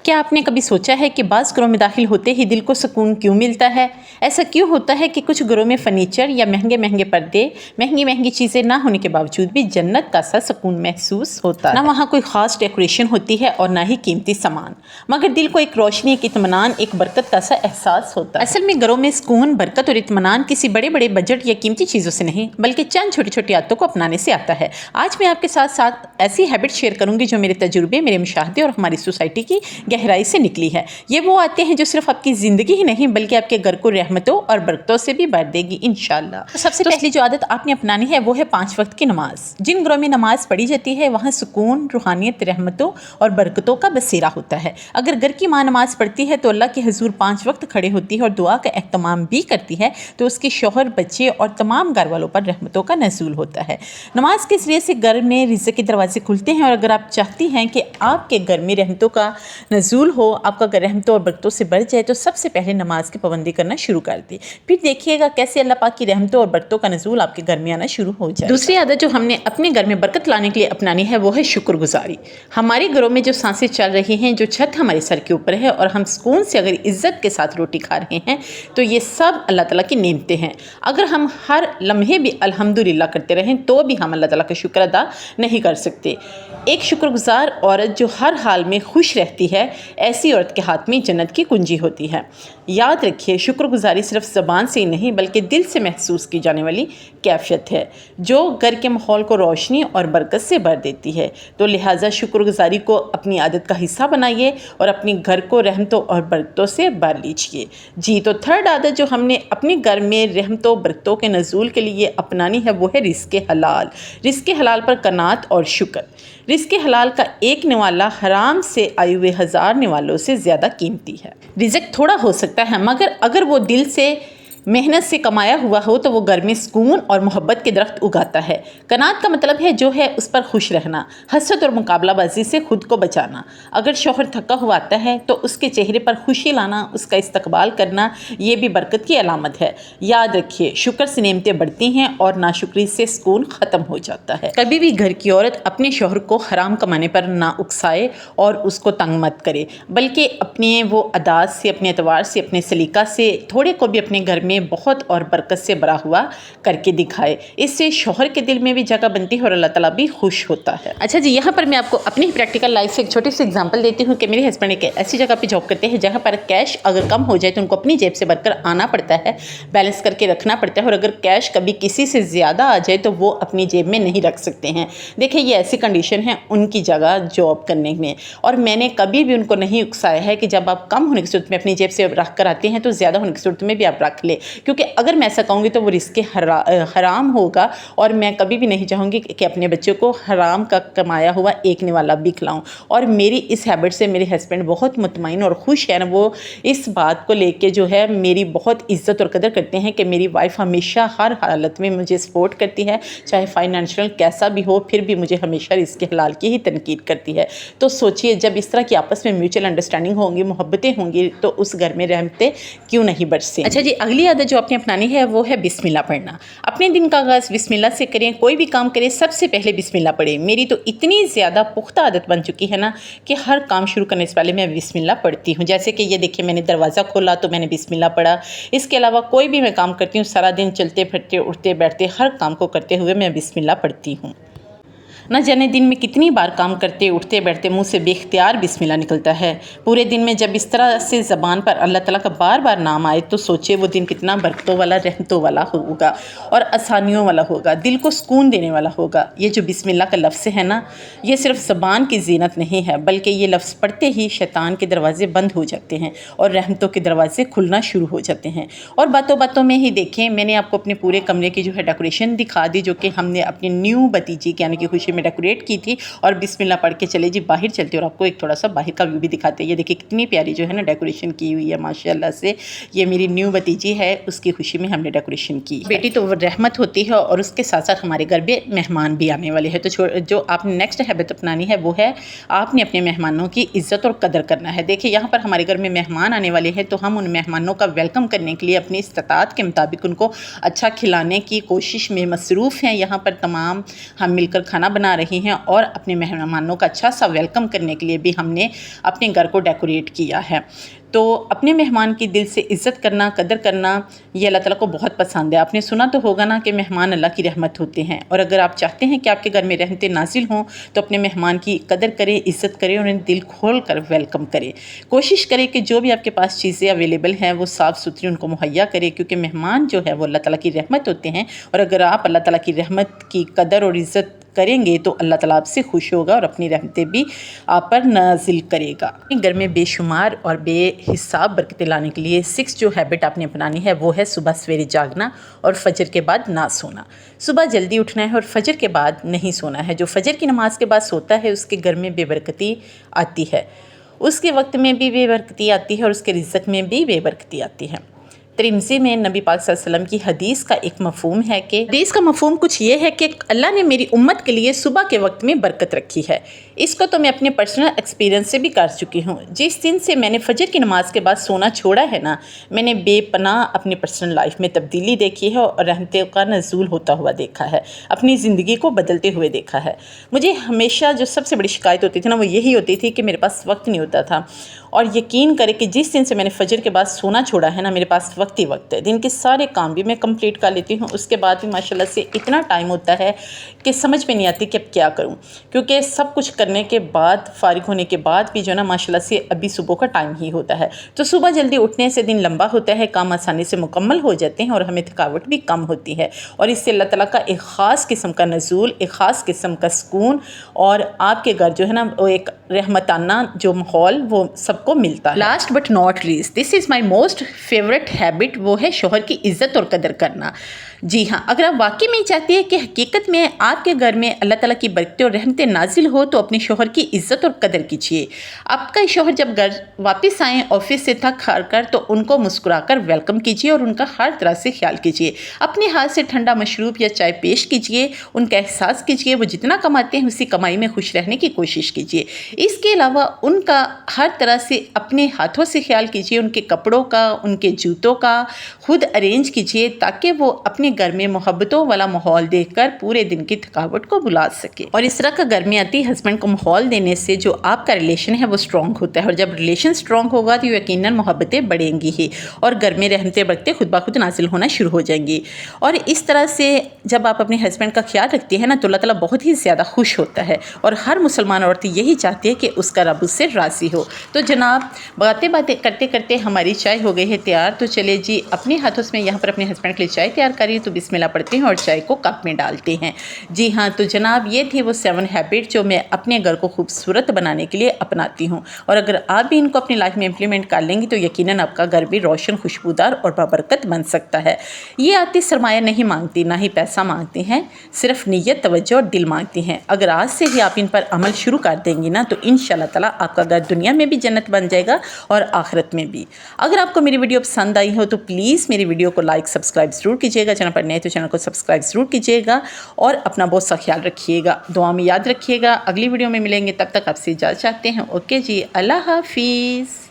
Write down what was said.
کیا آپ نے کبھی سوچا ہے کہ بعض گھروں میں داخل ہوتے ہی دل کو سکون کیوں ملتا ہے؟ ایسا کیوں ہوتا ہے کہ کچھ گھروں میں فرنیچر یا مہنگے مہنگے پردے، مہنگی چیزیں نہ ہونے کے باوجود بھی جنت کا سا سکون محسوس ہوتا ہے؟ نہ وہاں کوئی خاص ڈیکوریشن ہوتی ہے اور نہ ہی قیمتی سامان، مگر دل کو ایک روشنی، ایک اطمینان، ایک برکت کا سا احساس ہوتا ہے۔ اصل میں گھروں میں سکون، برکت اور اطمینان کسی بڑے بڑے بجٹ یا قیمتی چیزوں سے نہیں، بلکہ چند چھوٹی چھوٹی عادتوں کو اپنانے سے آتا ہے۔ آج میں آپ کے ساتھ ایسی ہیبٹ شیئر کروں گی جو میرے تجربے، میرے مشاہدے اور ہماری سوسائٹی کی گہرائی سے نکلی ہے۔ یہ وہ عادتیں ہیں جو صرف آپ کی زندگی ہی نہیں بلکہ آپ کے گھر کو رحمتوں اور برکتوں سے بھی بھر دے گی انشاءاللہ۔ سب سے پہلی جو عادت آپ نے اپنانی ہے وہ ہے 5 وقت کی نماز۔ جن گھروں میں نماز پڑھی جاتی ہے وہاں سکون، روحانیت، رحمتوں اور برکتوں کا بسیرا ہوتا ہے۔ اگر گھر کی ماں نماز پڑھتی ہے تو اللہ کے حضور 5 وقت کھڑے ہوتی ہے اور دعا کا اہتمام بھی کرتی ہے تو اس کے شوہر، بچے اور تمام گھر والوں پر رحمتوں کا نزول ہوتا ہے۔ نماز کے ذریعے سے گھر میں رزق کے دروازے کھلتے ہیں، اور اگر آپ چاہتی ہیں کہ آپ کے گھر میں رحمتوں کا نزول ہو، آپ کا گھر رحمتوں اور برکتوں سے بھر جائے، تو سب سے پہلے نماز کی پابندی کرنا شروع کر دیں۔ پھر دیکھیے گا کیسے اللہ پاک کی رحمتوں اور برکتوں کا نزول آپ کے گھر میں آنا شروع ہو جائے۔ دوسری عادت جو ہم نے اپنے گھر میں برکت لانے کے لیے اپنانی ہے وہ ہے شکر گزاری۔ ہمارے گھروں میں جو سانسیں چل رہی ہیں، جو چھت ہمارے سر کے اوپر ہے اور ہم سکون سے اگر عزت کے ساتھ روٹی کھا رہے ہیں تو یہ سب اللہ تعالیٰ کی نعمتیں ہیں۔ اگر ہم ہر لمحے بھی الحمدللہ کرتے رہیں تو بھی ہم اللہ تعالیٰ کا شکر ادا نہیں کر سکتے۔ ایک شکر گزار عورت جو ہر حال میں خوش رہتی ہے، ایسی عورت کے ہاتھ میں جنت کی کنجی ہوتی ہے۔ یاد رکھیے، شکر گزاری صرف زبان سے ہی نہیں بلکہ دل سے محسوس کی جانے والی کیفیت ہے جو گھر کے ماحول کو روشنی اور برکت سے بھر دیتی ہے۔ تو لہٰذا شکر گزاری کو اپنی عادت کا حصہ بنائیے اور اپنے گھر کو رحمتوں اور برکتوں سے بھر لیجیے۔ جی، تو تھرڈ عادت جو ہم نے اپنے گھر میں رحمتوں برکتوں کے نزول کے لیے اپنانی ہے وہ ہے رزق حلال۔ رزق حلال پر قناعت اور شکر۔ رزق حلال کا ایک نوالا حرام سے آئے ہوئے 1000 نوالوں سے زیادہ قیمتی ہے۔ رزق تھوڑا ہو سکتا ہے مگر اگر وہ دل سے محنت سے کمایا ہوا ہو تو وہ گھر میں سکون اور محبت کے درخت اگاتا ہے۔ قناعت کا مطلب ہے جو ہے اس پر خوش رہنا، حسد اور مقابلہ بازی سے خود کو بچانا۔ اگر شوہر تھکا ہوا آتا ہے تو اس کے چہرے پر خوشی لانا، اس کا استقبال کرنا، یہ بھی برکت کی علامت ہے۔ یاد رکھیے، شکر سے نعمتیں بڑھتی ہیں اور ناشکری سے سکون ختم ہو جاتا ہے۔ کبھی بھی گھر کی عورت اپنے شوہر کو حرام کمانے پر نہ اکسائے اور اس کو تنگ مت کرے، بلکہ اپنے وہ عادات سے، اپنے اعتبار سے، اپنے سلیقہ سے تھوڑے کو بھی اپنے گھر میں بہت اور برکت سے بھرا ہوا کر کے دکھائے۔ اس سے شوہر کے دل میں بھی جگہ بنتی ہے اور اللہ تعالیٰ بھی خوش ہوتا ہے۔ اچھا جی، یہاں پر میں آپ کو اپنی پریکٹیکل لائف سے ایک چھوٹی سی اگزامپل دیتی ہوں کہ میرے ہسبینڈ ایک ایسی جگہ پہ جاب کرتے ہیں جہاں پر کیش اگر کم ہو جائے تو ان کو اپنی جیب سے بھر کر آنا پڑتا ہے، بیلنس کر کے رکھنا پڑتا ہے، اور اگر کیش کبھی کسی سے زیادہ آ جائے تو وہ اپنی جیب میں نہیں رکھ سکتے ہیں۔ دیکھیں، یہ ایسی کنڈیشن ہے ان کی جگہ جاب کرنے میں، اور میں نے کبھی بھی ان کو نہیں اکسایا ہے کہ جب آپ کم ہونے کی صورت میں اپنی جیب سے رکھ کر آتے ہیں تو زیادہ ہونے کی صورت میں بھی آپ رکھ لیں، کیونکہ اگر میں ایسا کہوں گی تو وہ رزق حرام ہوگا، اور میں کبھی بھی نہیں چاہوں گی کہ اپنے بچوں کو حرام کا کمایا ہوا ایک نوالا بھی کھلاؤں۔ اور میری اس ہیبٹ سے میرے ہسبینڈ بہت مطمئن اور خوش ہیں، وہ اس بات کو لے کے جو ہے میری بہت عزت اور قدر کرتے ہیں کہ میری وائف ہمیشہ ہر حالت میں مجھے سپورٹ کرتی ہے، چاہے فائنینشیل کیسا بھی ہو، پھر بھی مجھے ہمیشہ رزق حلال کی ہی تنقید کرتی ہے۔ تو سوچئے، جب اس طرح کی آپس میں میوچل انڈرسٹینڈنگ ہوں گی، محبتیں ہوں گی، تو اس گھر میں رحمتیں کیوں نہیں برسیں۔ اچھا جی، اگلی عادت جو آپ نے اپنانی ہے وہ ہے بسم اللہ پڑھنا۔ اپنے دن کا آغاز بسم اللہ سے کریں، کوئی بھی کام کریں سب سے پہلے بسم اللہ پڑھیں۔ میری تو اتنی زیادہ پختہ عادت بن چکی ہے نا کہ ہر کام شروع کرنے سے پہلے میں بسم اللہ پڑھتی ہوں۔ جیسے کہ یہ دیکھیں، میں نے دروازہ کھولا تو میں نے بسم اللہ پڑھا۔ اس کے علاوہ کوئی بھی میں کام کرتی ہوں، سارا دن چلتے پھرتے، اٹھتے بیٹھتے، ہر کام کو کرتے ہوئے میں بسم اللہ پڑھتی ہوں۔ نہ جانے دن میں کتنی بار کام کرتے اٹھتے بیٹھتے منہ سے بے اختیار بسم اللہ نکلتا ہے۔ پورے دن میں جب اس طرح سے زبان پر اللہ تعالیٰ کا بار بار نام آئے تو سوچے وہ دن کتنا برکتوں والا، رحمتوں والا ہوگا اور آسانیوں والا ہوگا، دل کو سکون دینے والا ہوگا۔ یہ جو بسم اللہ کا لفظ ہے نا، یہ صرف زبان کی زینت نہیں ہے بلکہ یہ لفظ پڑھتے ہی شیطان کے دروازے بند ہو جاتے ہیں اور رحمتوں کے دروازے کھلنا شروع ہو جاتے ہیں۔ اور باتوں باتوں میں ہی دیکھیں، میں نے آپ کو اپنے پورے کمرے کی جو ہے ڈیکوریشن دکھا دی، جو کہ ہم نے اپنی نیو بھتیجی کی یعنی کہ خوشی میں ڈیکوریٹ کی تھی، اور بسم اللہ پڑھ کے چلے جی باہر چلتے اور آپ کو ایک تھوڑا سا باہر کا ویو بھی دکھاتے ہیں۔ یہ دیکھیں کتنی پیاری جو ہے نا ڈیکوریشن کی ہوئی ہے ماشاءاللہ سے۔ یہ میری نیو بھتیجی ہے، اس کی خوشی میں ہم نے ڈیکوریشن کی۔ بیٹی تو رحمت ہوتی ہے اور اس کے ساتھ ساتھ ہمارے گھر بھی مہمان بھی آنے والے ہیں، تو جو آپ نے نیکسٹ ہیبٹ اپنانی ہے وہ ہے آپ نے اپنے مہمانوں کی عزت اور قدر کرنا ہے۔ دیکھیں، یہاں پر ہمارے گھر میں مہمان آنے والے ہیں تو ہم ان مہمانوں کا ویلکم کرنے کے لیے اپنی استطاعت کے مطابق ان کو اچھا کھلانے کی کوشش میں مصروف ہیں۔ یہاں پر تمام ہم مل کر کھانا بنا رہی ہیں اور اپنے مہمانوں کا اچھا سا ویلکم کرنے کے لیے بھی ہم نے اپنے گھر کو ڈیکوریٹ کیا ہے۔ تو اپنے مہمان کی دل سے عزت کرنا، قدر کرنا، یہ اللہ تعالیٰ کو بہت پسند ہے۔ آپ نے سنا تو ہوگا نا کہ مہمان اللہ کی رحمت ہوتے ہیں، اور اگر آپ چاہتے ہیں کہ آپ کے گھر میں رحمتیں نازل ہوں تو اپنے مہمان کی قدر کریں، عزت کریں اور انہیں دل کھول کر ویلکم کریں۔ کوشش کریں کہ جو بھی آپ کے پاس چیزیں اویلیبل ہیں وہ صاف ستھری ان کو مہیا کریں، کیونکہ مہمان جو ہے وہ اللہ تعالیٰ کی رحمت ہوتے ہیں، اور اگر آپ اللہ تعالیٰ کی رحمت کی قدر اور عزت کریں گے تو اللہ تعالیٰ آپ سے خوش ہوگا اور اپنی رحمتیں بھی آپ پر نازل کرے گا۔ گھر میں بے شمار اور بے حساب برکتیں لانے کے لیے 6 جو ہیبٹ آپ نے اپنانی ہے وہ ہے صبح سویرے جاگنا اور فجر کے بعد نہ سونا۔ صبح جلدی اٹھنا ہے اور فجر کے بعد نہیں سونا ہے۔ جو فجر کی نماز کے بعد سوتا ہے اس کے گھر میں بے برکتی آتی ہے، اس کے وقت میں بھی بے برکتی آتی ہے اور اس کے رزق میں بھی بے برکتی آتی ہے۔ ترمذی میں نبی پاک صلی اللہ علیہ وسلم کی حدیث کا ایک مفہوم ہے کہ حدیث کا مفہوم کچھ یہ ہے کہ اللہ نے میری امت کے لیے صبح کے وقت میں برکت رکھی ہے۔ اس کو تو میں اپنے پرسنل ایکسپیرینس سے بھی کر چکی ہوں۔ جس دن سے میں نے فجر کی نماز کے بعد سونا چھوڑا ہے نا، میں نے بے پناہ اپنی پرسنل لائف میں تبدیلی دیکھی ہے اور رحمتوں کا نزول ہوتا ہوا دیکھا ہے، اپنی زندگی کو بدلتے ہوئے دیکھا ہے۔ مجھے ہمیشہ جو سب سے بڑی شکایت ہوتی تھی نا وہ یہی ہوتی تھی کہ میرے پاس وقت نہیں ہوتا تھا، اور یقین کرے کہ جس دن سے میں نے فجر کے بعد سونا چھوڑا ہے نا، میرے پاس وقت ہی وقت ہے۔ دن کے سارے کام بھی میں کمپلیٹ کر لیتی ہوں، اس کے بعد بھی ماشاءاللہ سے اتنا ٹائم ہوتا ہے کہ سمجھ میں نہیں آتی کہ اب کیا کروں، کیونکہ سب کچھ کرنے کے بعد، فارغ ہونے کے بعد بھی جو ہے نا ماشاءاللہ سے ابھی صبح کا ٹائم ہی ہوتا ہے۔ تو صبح جلدی اٹھنے سے دن لمبا ہوتا ہے، کام آسانی سے مکمل ہو جاتے ہیں اور ہمیں تھکاوٹ بھی کم ہوتی ہے، اور اس سے اللہ تعالیٰ کا ایک خاص قسم کا نزول، ایک خاص قسم کا سکون، اور آپ کے گھر جو ہے نا وہ ایک رحمتانہ جو ماحول وہ سب کو ملتا ہے۔ Last but not least, this is my most favourite habit, وہ ہے شوہر کی عزت اور قدر کرنا۔ جی ہاں، اگر آپ واقعی میں چاہتے ہیں کہ حقیقت میں آپ کے گھر میں اللہ تعالیٰ کی برکتیں اور رحمتیں نازل ہو تو اپنے شوہر کی عزت اور قدر کیجیے۔ آپ کا شوہر جب گھر واپس آئیں آفس سے تھک ہار کر تو ان کو مسکرا کر ویلکم کیجیے اور ان کا ہر طرح سے خیال کیجیے۔ اپنے ہاتھ سے ٹھنڈا مشروب یا چائے پیش کیجیے، ان کا احساس کیجیے وہ جتنا کماتے ہیں اسی کمائی میں خوش رہنے کی کوشش کیجیے۔ اس کے علاوہ ان کا ہر طرح سے اپنے ہاتھوں سے خیال کیجیے، ان کے کپڑوں کا، ان کے جوتوں کا خود ارینج کیجیے تاکہ وہ اپنے گھر میں محبتوں والا ماحول دیکھ کر پورے دن کی تھکاوٹ کو بھلا سکے۔ اور اس طرح کا گھر میں آتی ہسبینڈ کو ماحول دینے سے جو آپ کا ریلیشن ہے وہ سٹرونگ ہوتا ہے، اور جب ریلیشن سٹرونگ ہوگا تو یقیناً محبتیں بڑھیں گی ہی اور گھر میں رحمتیں برکتیں خود بخود نازل ہونا شروع ہو جائیں گی۔ اور اس طرح سے جب آپ اپنے ہسبینڈ کا خیال رکھتے ہیں نا تو اللہ تعالیٰ بہت ہی زیادہ خوش ہوتا ہے، اور ہر مسلمان عورت یہی چاہتی ہے کہ اس کا رب اس سے راضی ہو۔ تو جناب باتیں کرتے کرتے ہماری چائے ہو گئی ہے تیار، تو چلے جی اپنے ہاتھوں سے میں یہاں پر اپنے ہسبینڈ کے لیے چائے تیار کری تو بسم اللہ پڑھتے ہیں اور چائے کو کپ میں ڈالتے ہیں۔ جی ہاں، تو جناب یہ تھی وہ 7 ہیبٹ جو میں اپنے گھر کو خوبصورت بنانے کے لیے اپناتی ہوں، اور اگر آپ بھی ان کو اپنی لائف میں امپلیمنٹ کر لیں گی تو یقیناً آپ کا گھر بھی روشن، خوشبودار اور بابرکت بن سکتا ہے۔ یہ آتی سرمایہ نہیں مانگتی، نہ ہی پیسہ مانگتی ہیں، صرف نیت، توجہ اور دل مانگتی ہیں۔ اگر آج سے ہی آپ ان پر عمل شروع کر دیں گی نا تو انشاءاللہ تعالیٰ آپ کا گھر دنیا میں بھی جنت بن جائے گا اور آخرت میں بھی۔ اگر آپ کو میری ویڈیو پسند آئی ہو تو پلیز میری ویڈیو کو لائک سبسکرائب ضرور کیجیے گا، چینل پر نئے تو چینل کو سبسکرائب ضرور کیجیے گا، اور اپنا بہت سا خیال رکھیے گا، دعا میں یاد رکھیے گا۔ اگلی ویڈیو میں ملیں گے، تب تک آپ سے اجازت چاہتے ہیں۔ اوکے جی، اللہ حافظ۔